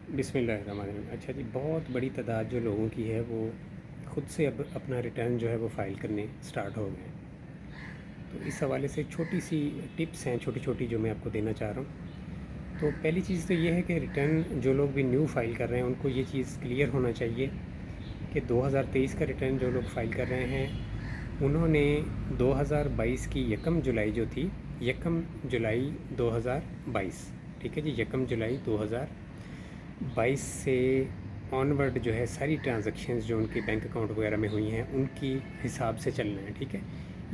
बिस्मिल्लाहिर्रहमानिर्रहीम। अच्छा जी, बहुत बड़ी तादाद जो लोगों की है वो ख़ुद से अब अपना रिटर्न जो है वो फ़ाइल करने स्टार्ट हो गए हैं। तो इस हवाले से छोटी सी टिप्स हैं, छोटी छोटी, जो मैं आपको देना चाह रहा हूँ। तो पहली चीज़ तो ये है कि रिटर्न जो लोग भी न्यू फ़ाइल कर रहे हैं उनको ये चीज़ क्लियर होना चाहिए कि 2023 का रिटर्न जो लोग फ़ाइल कर रहे हैं उन्होंने 2022 की यकम जुलाई जो थी, यकम जुलाई 2022, ठीक है जी, यकम जुलाई 2022 से ऑनवर्ड जो है सारी ट्रांजैक्शंस जो उनके बैंक अकाउंट वगैरह में हुई हैं उनकी हिसाब से चलना है, ठीक है।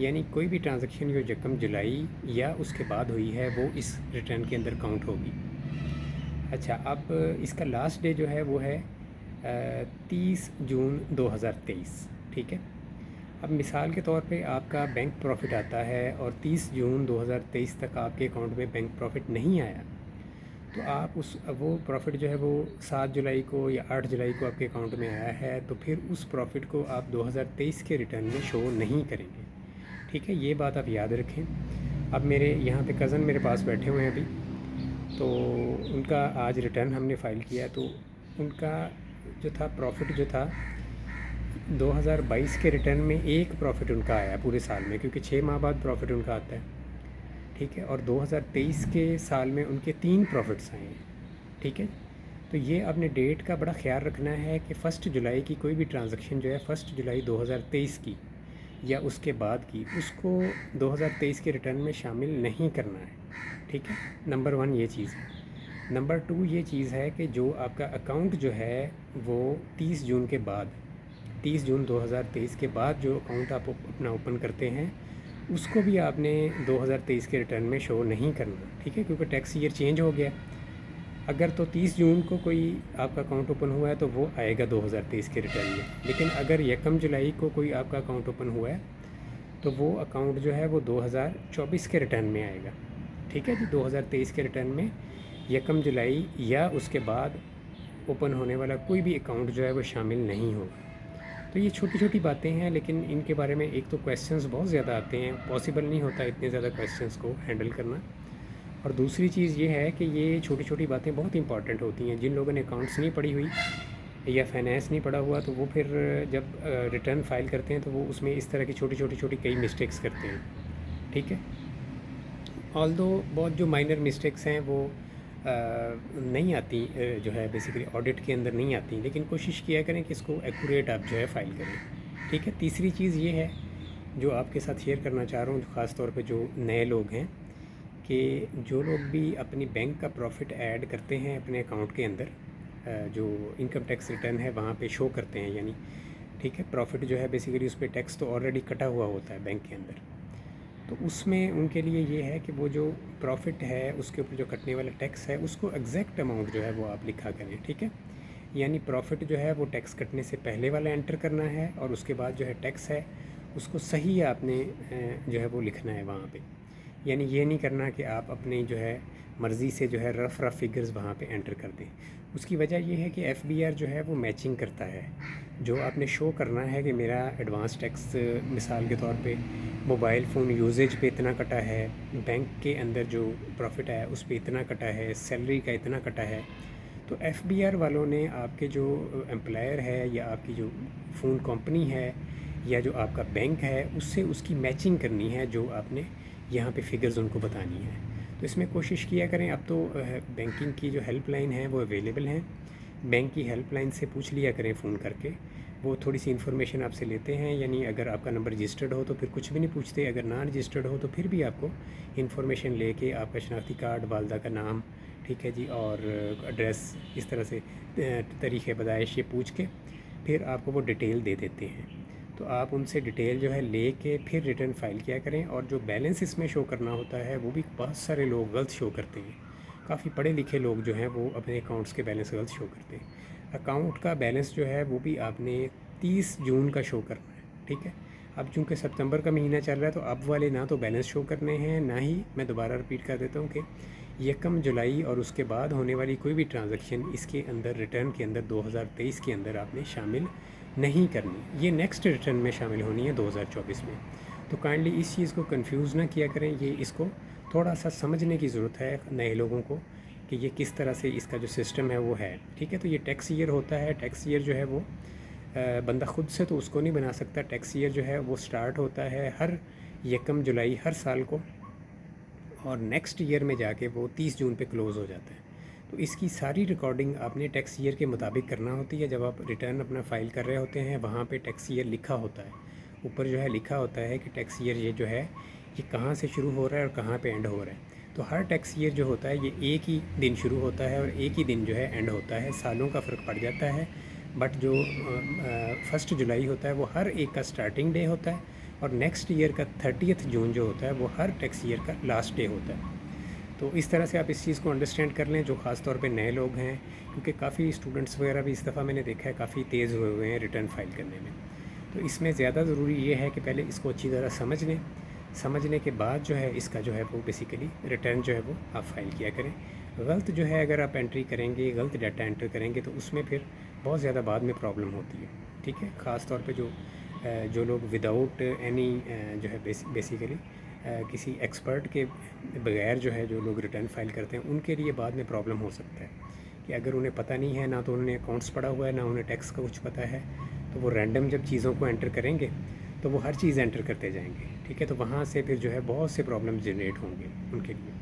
यानी कोई भी ट्रांजैक्शन जो यकम जुलाई या उसके बाद हुई है वो इस रिटर्न के अंदर काउंट होगी। अच्छा, अब इसका लास्ट डे जो है वो है 30 जून 2023, ठीक है। अब मिसाल के तौर पे आपका बैंक प्रॉफ़िट आता है और 30 जून 2023 तक आपके अकाउंट में बैंक प्रॉफ़िट नहीं आया, तो आप वो प्रॉफ़िट जो है वो 7 जुलाई को या 8 जुलाई को आपके अकाउंट में आया है, तो फिर उस प्रॉफ़िट को आप 2023 के रिटर्न में शो नहीं करेंगे, ठीक है। ये बात आप याद रखें। अब मेरे यहाँ पे कज़न मेरे पास बैठे हुए हैं अभी, तो उनका आज रिटर्न हमने फ़ाइल किया, तो उनका जो था प्रॉफ़िट जो था 2022 के रिटर्न में एक प्रॉफ़िट उनका आया पूरे साल में, क्योंकि 6 माह बाद प्रॉफ़िट उनका आता है, ठीक है। और 2023 के साल में उनके 3 प्रॉफ़िट्स आए हैं, ठीक है। तो ये आपने डेट का बड़ा ख़्याल रखना है कि 1 जुलाई की कोई भी ट्रांजैक्शन जो है 1 जुलाई 2023 की या उसके बाद की, उसको 2023 के रिटर्न में शामिल नहीं करना है, ठीक है। नंबर 1 ये चीज़ है। नंबर 2 ये चीज़ है कि जो आपका अकाउंट जो है वो 30 जून के बाद, 30 जून 2023 के बाद जो अकाउंट आप अपना ओपन करते हैं उसको भी आपने 2023 के रिटर्न में शो नहीं करना, ठीक है, क्योंकि टैक्स ईयर चेंज हो गया। अगर तो 30 जून को कोई आपका अकाउंट ओपन हुआ है तो वो आएगा 2023 के रिटर्न में, लेकिन अगर यकम जुलाई को कोई आपका अकाउंट ओपन हुआ है तो वो अकाउंट जो है वो 2024 के रिटर्न में आएगा, ठीक है जी। 2023 के रिटर्न में यकम जुलाई या उसके बाद ओपन होने वाला कोई भी अकाउंट जो है वो शामिल नहीं होगा। तो ये छोटी छोटी बातें हैं, लेकिन इनके बारे में एक तो क्वेश्चंस बहुत ज़्यादा आते हैं, पॉसिबल नहीं होता इतने ज़्यादा क्वेश्चंस को हैंडल करना। और दूसरी चीज़ ये है कि ये छोटी छोटी बातें बहुत इंपॉर्टेंट होती हैं। जिन लोगों ने अकाउंट्स नहीं पढ़ी हुई या फाइनेंस नहीं पढ़ा हुआ, तो वो फिर जब रिटर्न फ़ाइल करते हैं तो वो उसमें इस तरह की छोटी छोटी कई मिस्टेक्स करते हैं, ठीक है। ऑल्दो बहुत जो माइनर मिस्टेक्स हैं वो नहीं आती, जो है बेसिकली ऑडिट के अंदर नहीं आती, लेकिन कोशिश किया करें कि इसको एक्यूरेट आप जो है फ़ाइल करें, ठीक है। तीसरी चीज़ ये है जो आपके साथ शेयर करना चाह रहा हूँ, ख़ास तौर पे जो नए लोग हैं, कि जो लोग भी अपनी बैंक का प्रॉफ़िट ऐड करते हैं अपने अकाउंट के अंदर, जो इनकम टैक्स रिटर्न है वहाँ पे शो करते हैं, यानी ठीक है, प्रॉफ़िट जो है बेसिकली उस पर टैक्स तो ऑलरेडी कटा हुआ होता है बैंक के अंदर, तो उसमें उनके लिए ये है कि वो जो प्रॉफ़िट है उसके ऊपर जो कटने वाला टैक्स है उसको एग्जैक्ट अमाउंट जो है वो आप लिखा करें, ठीक है। यानी प्रॉफ़िट जो है वो टैक्स कटने से पहले वाला एंटर करना है और उसके बाद जो है टैक्स है उसको सही आपने जो है वो लिखना है वहाँ पे। यानी ये नहीं करना कि आप अपनी जो है मर्ज़ी से जो है रफ़ फिगर्स वहाँ पे एंटर कर दें। उसकी वजह ये है कि एफबीआर जो है वो मैचिंग करता है। जो आपने शो करना है कि मेरा एडवांस टैक्स मिसाल के तौर पे मोबाइल फ़ोन यूजेज पे इतना कटा है, बैंक के अंदर जो प्रॉफ़िट है उस पे इतना कटा है, सैलरी का इतना कटा है, तो एफबीआर वालों ने आपके जो एम्प्लॉयर है या आपकी जो फ़ोन कंपनी है या जो आपका बैंक है उससे उसकी मैचिंग करनी है, जो आपने यहाँ पे फिगर्स उनको बतानी है। तो इसमें कोशिश किया करें। अब तो बैंकिंग की जो हेल्पलाइन है वो अवेलेबल हैं, बैंक की हेल्पलाइन से पूछ लिया करें फ़ोन करके, वो थोड़ी सी इन्फॉर्मेशन आपसे लेते हैं। यानी अगर आपका नंबर रजिस्टर्ड हो तो फिर कुछ भी नहीं पूछते, अगर ना रजिस्टर्ड हो तो फिर भी आपको इन्फॉर्मेशन लेके आपका शनाख्ती कार्ड, वालदा का नाम, ठीक है जी, और एड्रेस, इस तरह से तरीक़े पैदाइश ये पूछ के फिर आपको वो डिटेल दे देते हैं। तो आप उनसे डिटेल जो है लेके फिर रिटर्न फ़ाइल किया करें। और जो बैलेंस इसमें शो करना होता है वो भी बहुत सारे लोग गलत शो करते हैं। काफ़ी पढ़े लिखे लोग जो हैं वो अपने अकाउंट्स के बैलेंस गलत शो करते हैं। अकाउंट का बैलेंस जो है वो भी आपने 30 जून का शो करना है, ठीक है। अब चूँकि सितंबर का महीना चल रहा है तो अब वाले ना तो बैलेंस शो करने हैं, ना ही, मैं दोबारा रिपीट कर देता हूँ कि यकम जुलाई और उसके बाद होने वाली कोई भी ट्रांजैक्शन इसके अंदर रिटर्न के अंदर 2023 के अंदर आपने शामिल नहीं करनी, ये नेक्स्ट रिटर्न में शामिल होनी है 2024 में। तो काइंडली इस चीज़ को कंफ्यूज ना किया करें, ये इसको थोड़ा सा समझने की ज़रूरत है नए लोगों को कि ये किस तरह से इसका जो सिस्टम है वो है, ठीक है। तो ये टैक्स ईयर होता है। टैक्स ईयर जो है वो बंदा ख़ुद से तो उसको नहीं बना सकता। टैक्स ईयर जो है वो स्टार्ट होता है हर 1 जुलाई हर साल को, और नेक्स्ट ईयर में जाके वो 30 जून पे क्लोज़ हो जाता है। तो इसकी सारी रिकॉर्डिंग आपने टैक्स ईयर के मुताबिक करना होती है। जब आप रिटर्न अपना फ़ाइल कर रहे होते हैं, वहाँ पे टैक्स ईयर लिखा होता है, ऊपर जो है लिखा होता है कि टैक्स ईयर ये जो है ये कहाँ से शुरू हो रहा है और कहाँ पे एंड हो रहा है। तो हर टैक्स ईयर जो होता है ये एक ही दिन शुरू होता है और एक ही दिन जो है एंड होता है। सालों का फ़र्क पड़ जाता है, बट जो 1 जुलाई होता है वो हर एक का स्टार्टिंग डे होता है, और नेक्स्ट ईयर का 30 जून जो होता है वो हर टैक्स ईयर का लास्ट डे होता है। तो इस तरह से आप इस चीज़ को अंडरस्टैंड कर लें, जो ख़ास तौर पे नए लोग हैं, क्योंकि काफ़ी स्टूडेंट्स वगैरह भी इस दफ़ा मैंने देखा है काफ़ी तेज़ हुए हुए हैं रिटर्न फ़ाइल करने में। तो इसमें ज़्यादा ज़रूरी ये है कि पहले इसको अच्छी तरह समझ लें। समझने के बाद जो है इसका जो है वो बेसिकली रिटर्न जो है वो आप फ़ाइल किया करें। गलत जो है अगर आप एंट्री करेंगे, गलत डाटा एंटर करेंगे, तो उसमें फिर बहुत ज़्यादा बाद में प्रॉब्लम होती है, ठीक है। ख़ास तौर पे जो लोग विदाउट एनी जो है बेसिकली किसी एक्सपर्ट के बगैर जो है जो लोग रिटर्न फ़ाइल करते हैं, उनके लिए बाद में प्रॉब्लम हो सकता है कि अगर उन्हें पता नहीं है, ना तो उन्होंने अकाउंट्स पढ़ा हुआ है, ना उन्हें टैक्स का कुछ पता है, तो वो रैंडम जब चीज़ों को एंटर करेंगे तो वो हर चीज़ एंटर करते जाएंगे, ठीक है। तो वहाँ से फिर जो है बहुत से प्रॉब्लम जनरेट होंगे उनके लिए।